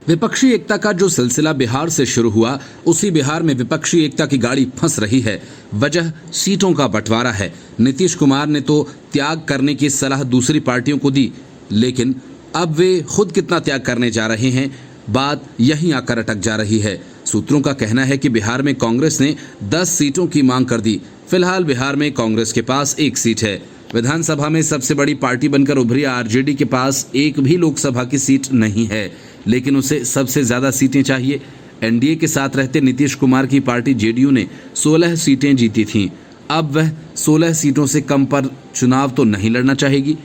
विपक्षी एकता का जो सिलसिला बिहार से शुरू हुआ, उसी बिहार में विपक्षी एकता की गाड़ी फंस रही है। वजह सीटों का बंटवारा है। नीतीश कुमार ने तो त्याग करने की सलाह दूसरी पार्टियों को दी, लेकिन अब वे खुद कितना त्याग करने जा रहे हैं, बात यहीं आकर अटक जा रही है। सूत्रों का कहना है कि बिहार में कांग्रेस ने 10 सीटों की मांग कर दी। फिलहाल बिहार में कांग्रेस के पास 1 सीट है। विधानसभा में सबसे बड़ी पार्टी बनकर उभरी आरजेडी के पास एक भी लोकसभा की सीट नहीं है, लेकिन उसे सबसे ज्यादा सीटें चाहिए। एनडीए के साथ रहते नीतीश कुमार की पार्टी जेडीयू ने 16 सीटें जीती थीं। अब वह 16 सीटों से कम पर चुनाव तो नहीं लड़ना चाहेगी।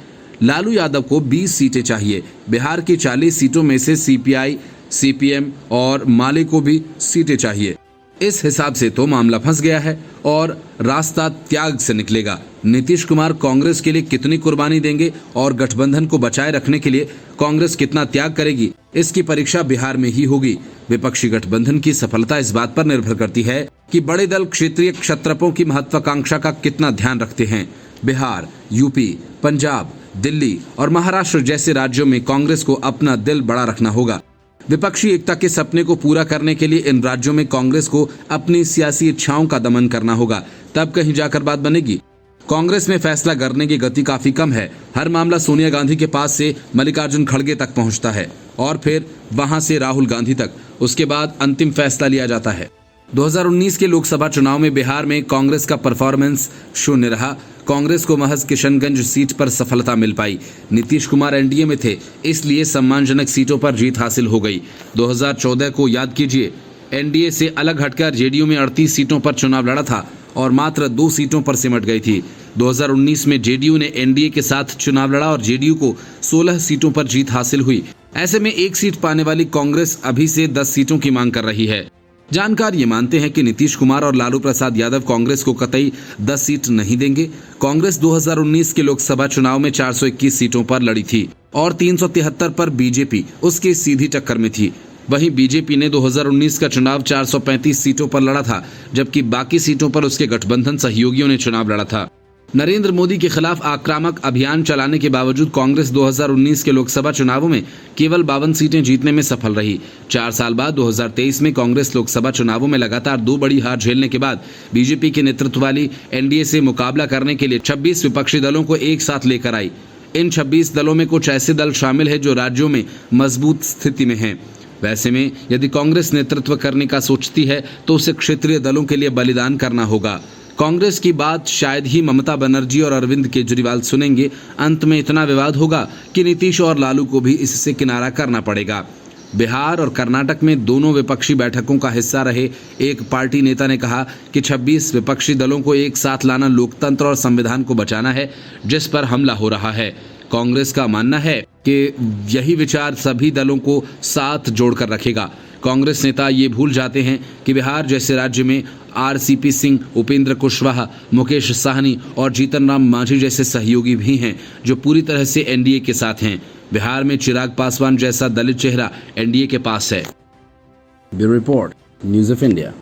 लालू यादव को 20 सीटें चाहिए। बिहार की 40 सीटों में से सीपीआई, सीपीएम और माले को भी सीटें चाहिए। इस हिसाब से तो मामला फंस गया है और रास्ता त्याग से निकलेगा। नीतीश कुमार कांग्रेस के लिए कितनी कुर्बानी देंगे और गठबंधन को बचाए रखने के लिए कांग्रेस कितना त्याग करेगी, इसकी परीक्षा बिहार में ही होगी। विपक्षी गठबंधन की सफलता इस बात पर निर्भर करती है कि बड़े दल क्षेत्रीय क्षत्रपों की महत्वाकांक्षा का कितना ध्यान रखते हैं। बिहार, यूपी, पंजाब, दिल्ली और महाराष्ट्र जैसे राज्यों में कांग्रेस को अपना दिल बड़ा रखना होगा। विपक्षी एकता के सपने को पूरा करने के लिए इन राज्यों में कांग्रेस को अपनी सियासी इच्छाओं का दमन करना होगा, तब कहीं जाकर बात बनेगी। कांग्रेस में फैसला करने की गति काफी कम है। हर मामला सोनिया गांधी के पास से मल्लिकार्जुन खड़गे तक पहुंचता है और फिर वहां से राहुल गांधी तक। उसके बाद अंतिम फैसला लिया जाता है। 2019 के लोकसभा चुनाव में बिहार में कांग्रेस का परफॉर्मेंस शून्य रहा। कांग्रेस को महज किशनगंज सीट पर सफलता मिल पाई। नीतीश कुमार एनडीए में थे, इसलिए सम्मानजनक सीटों पर जीत हासिल हो गई। 2014 को याद कीजिए, एनडीए से अलग हटकर जेडीयू में 38 सीटों पर चुनाव लड़ा था और मात्र 2 सीटों पर सिमट गई थी। 2019 में जेडीयू ने एनडीए के साथ चुनाव लड़ा और जेडीयू को 16 सीटों पर जीत हासिल हुई। ऐसे में 1 सीट पाने वाली कांग्रेस अभी से 10 सीटों की मांग कर रही है। जानकार ये मानते हैं कि नीतीश कुमार और लालू प्रसाद यादव कांग्रेस को कतई 10 सीट नहीं देंगे। कांग्रेस 2019 के लोकसभा चुनाव में 421 सीटों पर लड़ी थी और 373 पर बीजेपी उसकी सीधी टक्कर में थी। वहीं बीजेपी ने 2019 का चुनाव 435 सीटों पर लड़ा था, जबकि बाकी सीटों पर उसके गठबंधन सहयोगियों ने चुनाव लड़ा था। नरेंद्र मोदी के खिलाफ आक्रामक अभियान चलाने के बावजूद कांग्रेस 2019 के लोकसभा चुनावों में केवल 52 सीटें जीतने में सफल रही। 4 साल बाद 2023 में कांग्रेस लोकसभा चुनावों में लगातार 2 बड़ी हार झेलने के बाद बीजेपी के नेतृत्व वाली एनडीए से मुकाबला करने के लिए 26 विपक्षी दलों को एक साथ लेकर आई। इन 26 दलों में कुछ ऐसे दल शामिल है जो राज्यों में मजबूत स्थिति में हैं। वैसे में यदि कांग्रेस नेतृत्व करने का सोचती है तो उसे क्षेत्रीय दलों के लिए बलिदान करना होगा। कांग्रेस की बात शायद ही ममता बनर्जी और अरविंद केजरीवाल सुनेंगे। अंत में इतना विवाद होगा कि नीतीश और लालू को भी इससे किनारा करना पड़ेगा। बिहार और कर्नाटक में दोनों विपक्षी बैठकों का हिस्सा रहे एक पार्टी नेता ने कहा कि 26 विपक्षी दलों को एक साथ लाना लोकतंत्र और संविधान को बचाना है, जिस पर हमला हो रहा है। कांग्रेस का मानना है कि यही विचार सभी दलों को साथ जोड़कर रखेगा। कांग्रेस नेता ये भूल जाते हैं कि बिहार जैसे राज्य में आरसीपी सिंह, उपेंद्र कुशवाहा, मुकेश साहनी और जीतन राम मांझी जैसे सहयोगी भी हैं जो पूरी तरह से एनडीए के साथ हैं। बिहार में चिराग पासवान जैसा दलित चेहरा एनडीए के पास है। Bureau report, news of India.